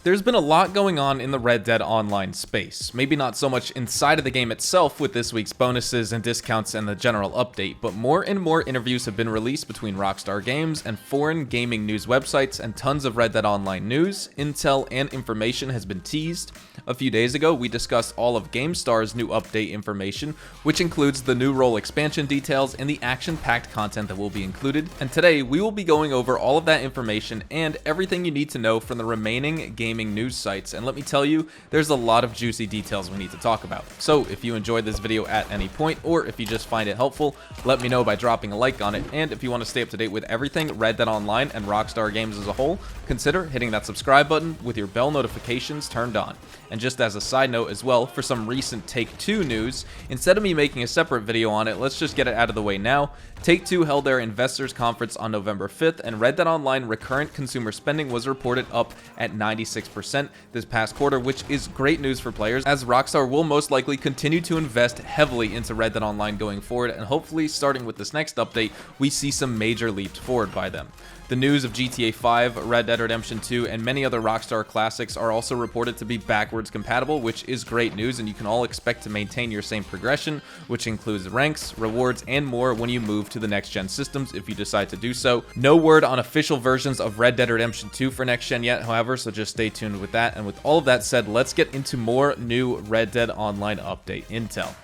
There's been a lot going on in the Red Dead Online space. Maybe not so much inside of the game itself with this week's bonuses and discounts and the general update, but more and more interviews have been released between Rockstar Games and foreign gaming news websites, and tons of Red Dead Online news, intel, and information has been teased. A few days ago, we discussed all of GameStar's new update information, which includes the new role expansion details and the action-packed content that will be included. And today, we will be going over all of that information and everything you need to know from the remaining gaming news sites. And let me tell you, there's a lot of juicy details we need to talk about. So if you enjoyed this video at any point, or if you just find it helpful, let me know by dropping a like on it. And if you want to stay up to date with everything Red Dead Online and Rockstar Games as a whole, consider hitting that subscribe button with your bell notifications turned on. And just as a side note as well, for some recent Take-Two news, instead of me making a separate video on it, let's just get it out of the way now. Take-Two held their investors conference on November 5th, and Red Dead Online recurrent consumer spending was reported up at 96% this past quarter, which is great news for players, as Rockstar will most likely continue to invest heavily into Red Dead Online going forward, and hopefully starting with this next update, we see some major leaps forward by them. The news of GTA 5, Red Dead Redemption 2, and many other Rockstar classics are also reported to be backwards compatible, which is great news, and you can all expect to maintain your same progression, which includes ranks, rewards, and more when you move to the next-gen systems if you decide to do so. No word on official versions of Red Dead Redemption 2 for next-gen yet, however, so just stay tuned with that. And with all of that said, let's get into more new Red Dead Online update intel.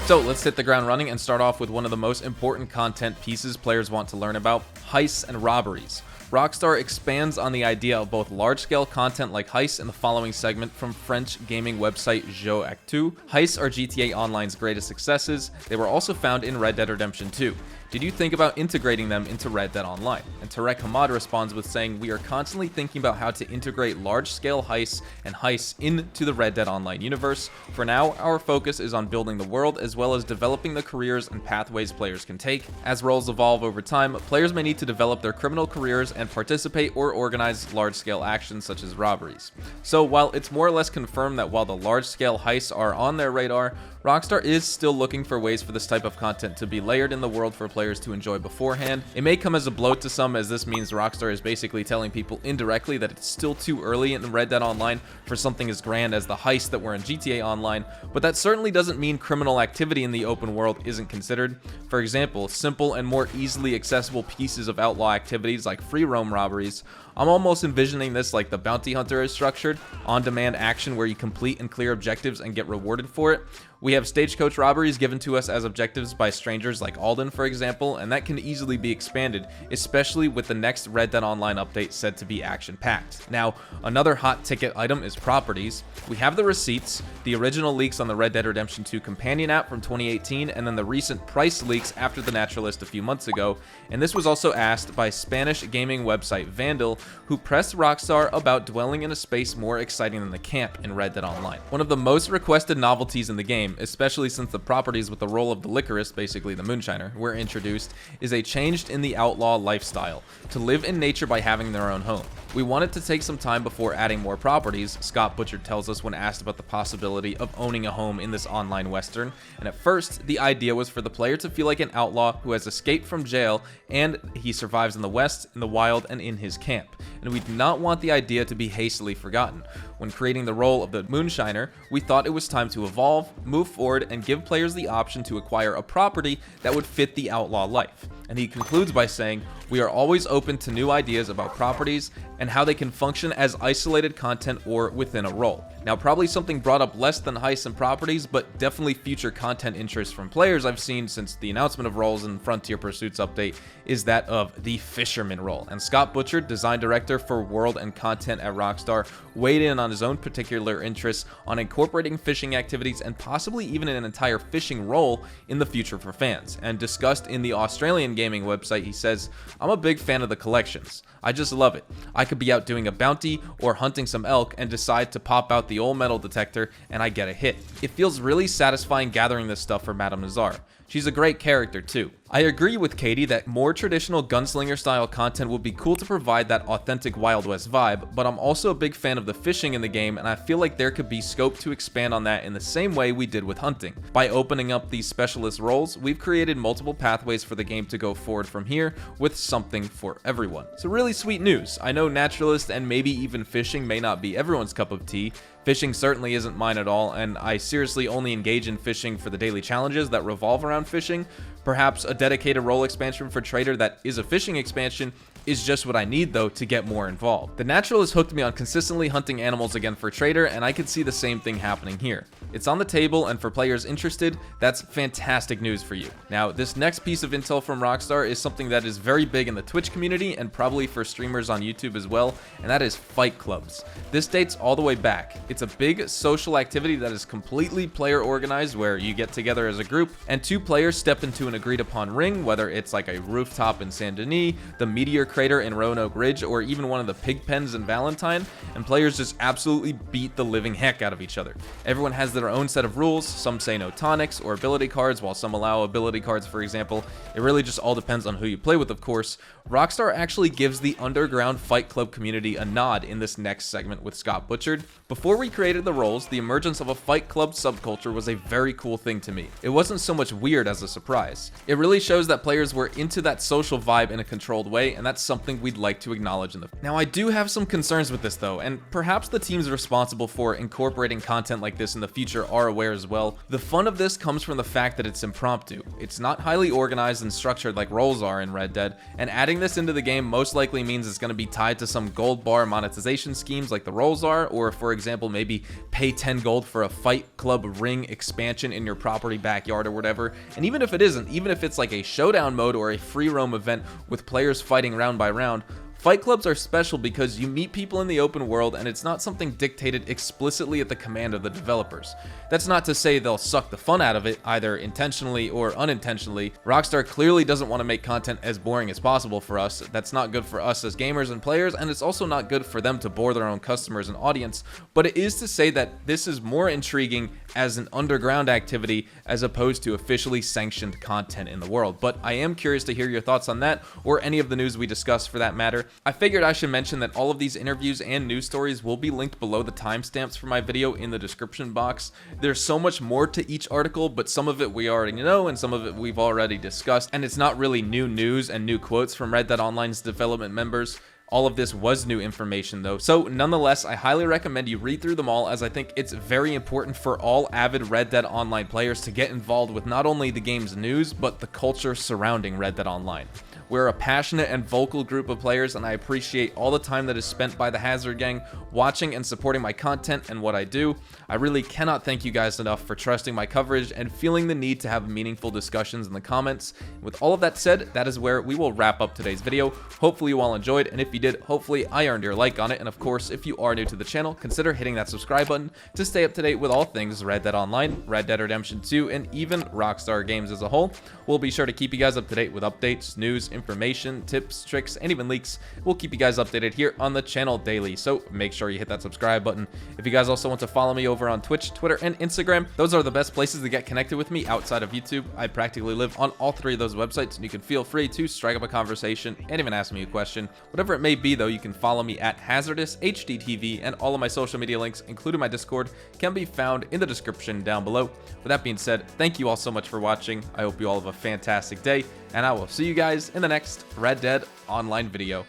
So let's hit the ground running and start off with one of the most important content pieces players want to learn about: heists and robberies. Rockstar expands on the idea of both large-scale content like heists in the following segment from French gaming website ADIOS. Heists are GTA Online's greatest successes. They were also found in Red Dead Redemption 2. Did you think about integrating them into Red Dead Online? And Tarek Hamad responds with saying, "We are constantly thinking about how to integrate large-scale heists and heists into the Red Dead Online universe. For now, our focus is on building the world as well as developing the careers and pathways players can take. As roles evolve over time, players may need to develop their criminal careers and participate or organize large-scale actions such as robberies." So while it's more or less confirmed that while the large-scale heists are on their radar, Rockstar is still looking for ways for this type of content to be layered in the world for players to enjoy beforehand. It may come as a blow to some, as this means Rockstar is basically telling people indirectly that it's still too early in Red Dead Online for something as grand as the heist that were in GTA Online, but that certainly doesn't mean criminal activity in the open world isn't considered. For example, simple and more easily accessible pieces of outlaw activities like free roam robberies. I'm almost envisioning this like the Bounty Hunter is structured, on-demand action where you complete and clear objectives and get rewarded for it. We have stagecoach robberies given to us as objectives by strangers like Alden, for example, and that can easily be expanded, especially with the next Red Dead Online update said to be action-packed. Now, another hot ticket item is properties. We have the receipts, the original leaks on the Red Dead Redemption 2 companion app from 2018, and then the recent price leaks after the naturalist a few months ago, and this was also asked by Spanish gaming website Vandal, who pressed Rockstar about dwelling in a space more exciting than the camp in Red Dead Online. One of the most requested novelties in the game, especially since the properties with the role of the liquorist, basically the moonshiner, were introduced, is a change in the outlaw lifestyle, to live in nature by having their own home. We wanted to take some time before adding more properties, Scott Butchard tells us when asked about the possibility of owning a home in this online western, and at first, the idea was for the player to feel like an outlaw who has escaped from jail and he survives in the west, in the wild, and in his camp. And we do not want the idea to be hastily forgotten. When creating the role of the moonshiner, we thought it was time to evolve, move forward, and give players the option to acquire a property that would fit the outlaw life. And he concludes by saying, "We are always open to new ideas about properties and how they can function as isolated content or within a role." Now, probably something brought up less than heists and properties, but definitely future content interest from players I've seen since the announcement of roles in Frontier Pursuits update is that of the fisherman role. And Scott Butchard, design director for world and content at Rockstar, weighed in on his own particular interests on incorporating fishing activities and possibly even an entire fishing role in the future for fans. And discussed in the Australian gaming website, he says, "I'm a big fan of the collections. I just love it. I could be out doing a bounty or hunting some elk and decide to pop out the old metal detector and I get a hit. It feels really satisfying gathering this stuff for Madame Nazar. She's a great character too. I agree with Katie that more traditional gunslinger style content would be cool to provide that authentic Wild West vibe, but I'm also a big fan of the fishing in the game, and I feel like there could be scope to expand on that in the same way we did with hunting. By opening up these specialist roles, we've created multiple pathways for the game to go forward from here with something for everyone. So really sweet news. I know naturalist and maybe even fishing may not be everyone's cup of tea. Fishing certainly isn't mine at all, and I seriously only engage in fishing for the daily challenges that revolve around fishing. Perhaps a dedicated role expansion for Trader that is a fishing expansion is just what I need though to get more involved. The naturalist hooked me on consistently hunting animals again for Trader, and I could see the same thing happening here. It's on the table, and for players interested, that's fantastic news for you. Now, this next piece of intel from Rockstar is something that is very big in the Twitch community and probably for streamers on YouTube as well, and that is fight clubs. This dates all the way back. It's a big social activity that is completely player organized, where you get together as a group and two players step into an agreed upon ring, whether it's like a rooftop in Saint Denis, the Meteor Crater in Roanoke Ridge, or even one of the pig pens in Valentine, and players just absolutely beat the living heck out of each other. Everyone has their own set of rules. Some say no tonics or ability cards, while some allow ability cards, for example. It really just all depends on who you play with, of course. Rockstar actually gives the underground fight club community a nod in this next segment with Scott Butchered. Before we created the roles, the emergence of a fight club subculture was a very cool thing to me. It wasn't so much weird as a surprise. It really shows that players were into that social vibe in a controlled way, and that's something we'd like to acknowledge in the... Now, I do have some concerns with this though, and perhaps the teams responsible for incorporating content like this in the future are aware as well. The fun of this comes from the fact that it's impromptu. It's not highly organized and structured like roles are in Red Dead, and adding this into the game most likely means it's going to be tied to some gold bar monetization schemes like the roles are, or for example, maybe pay 10 gold for a fight club ring expansion in your property backyard or whatever. And even if it isn't, even if it's like a showdown mode or a free roam event with players fighting round by round, fight clubs are special because you meet people in the open world, and it's not something dictated explicitly at the command of the developers. That's not to say they'll suck the fun out of it, either intentionally or unintentionally. Rockstar clearly doesn't want to make content as boring as possible for us. That's not good for us as gamers and players, and it's also not good for them to bore their own customers and audience. But it is to say that this is more intriguing as an underground activity as opposed to officially sanctioned content in the world. But I am curious to hear your thoughts on that, or any of the news we discussed for that matter. I figured I should mention that all of these interviews and news stories will be linked below the timestamps for my video in the description box. There's so much more to each article, but some of it we already know and some of it we've already discussed, and it's not really new news and new quotes from Red Dead Online's development members. All of this was new information though, so nonetheless, I highly recommend you read through them all, as I think it's very important for all avid Red Dead Online players to get involved with not only the game's news, but the culture surrounding Red Dead Online. We're a passionate and vocal group of players, and I appreciate all the time that is spent by the Hazard Gang watching and supporting my content and what I do. I really cannot thank you guys enough for trusting my coverage and feeling the need to have meaningful discussions in the comments. With all of that said, that is where we will wrap up today's video. Hopefully you all enjoyed, and if you did, hopefully I earned your like on it. And of course, if you are new to the channel, consider hitting that subscribe button to stay up to date with all things Red Dead Online, Red Dead Redemption 2, and even Rockstar games as a whole. We'll be sure to keep you guys up to date with updates, news, information, tips, tricks, and even leaks. We'll keep you guys updated here on the channel daily, so make sure you hit that subscribe button. If you guys also want to follow me over on Twitch, Twitter, and Instagram, those are the best places to get connected with me outside of YouTube. I practically live on all three of those websites, and you can feel free to strike up a conversation and even ask me a question. Whatever it may be though, you can follow me at HazardousHDTV, and all of my social media links, including my Discord, can be found in the description down below. With that being said, thank you all so much for watching. I hope you all have a fantastic day, and I will see you guys in the next Red Dead Online video.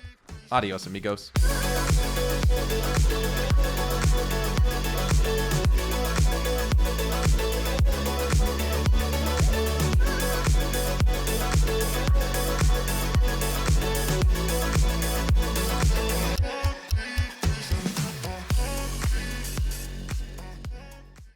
Adios, amigos.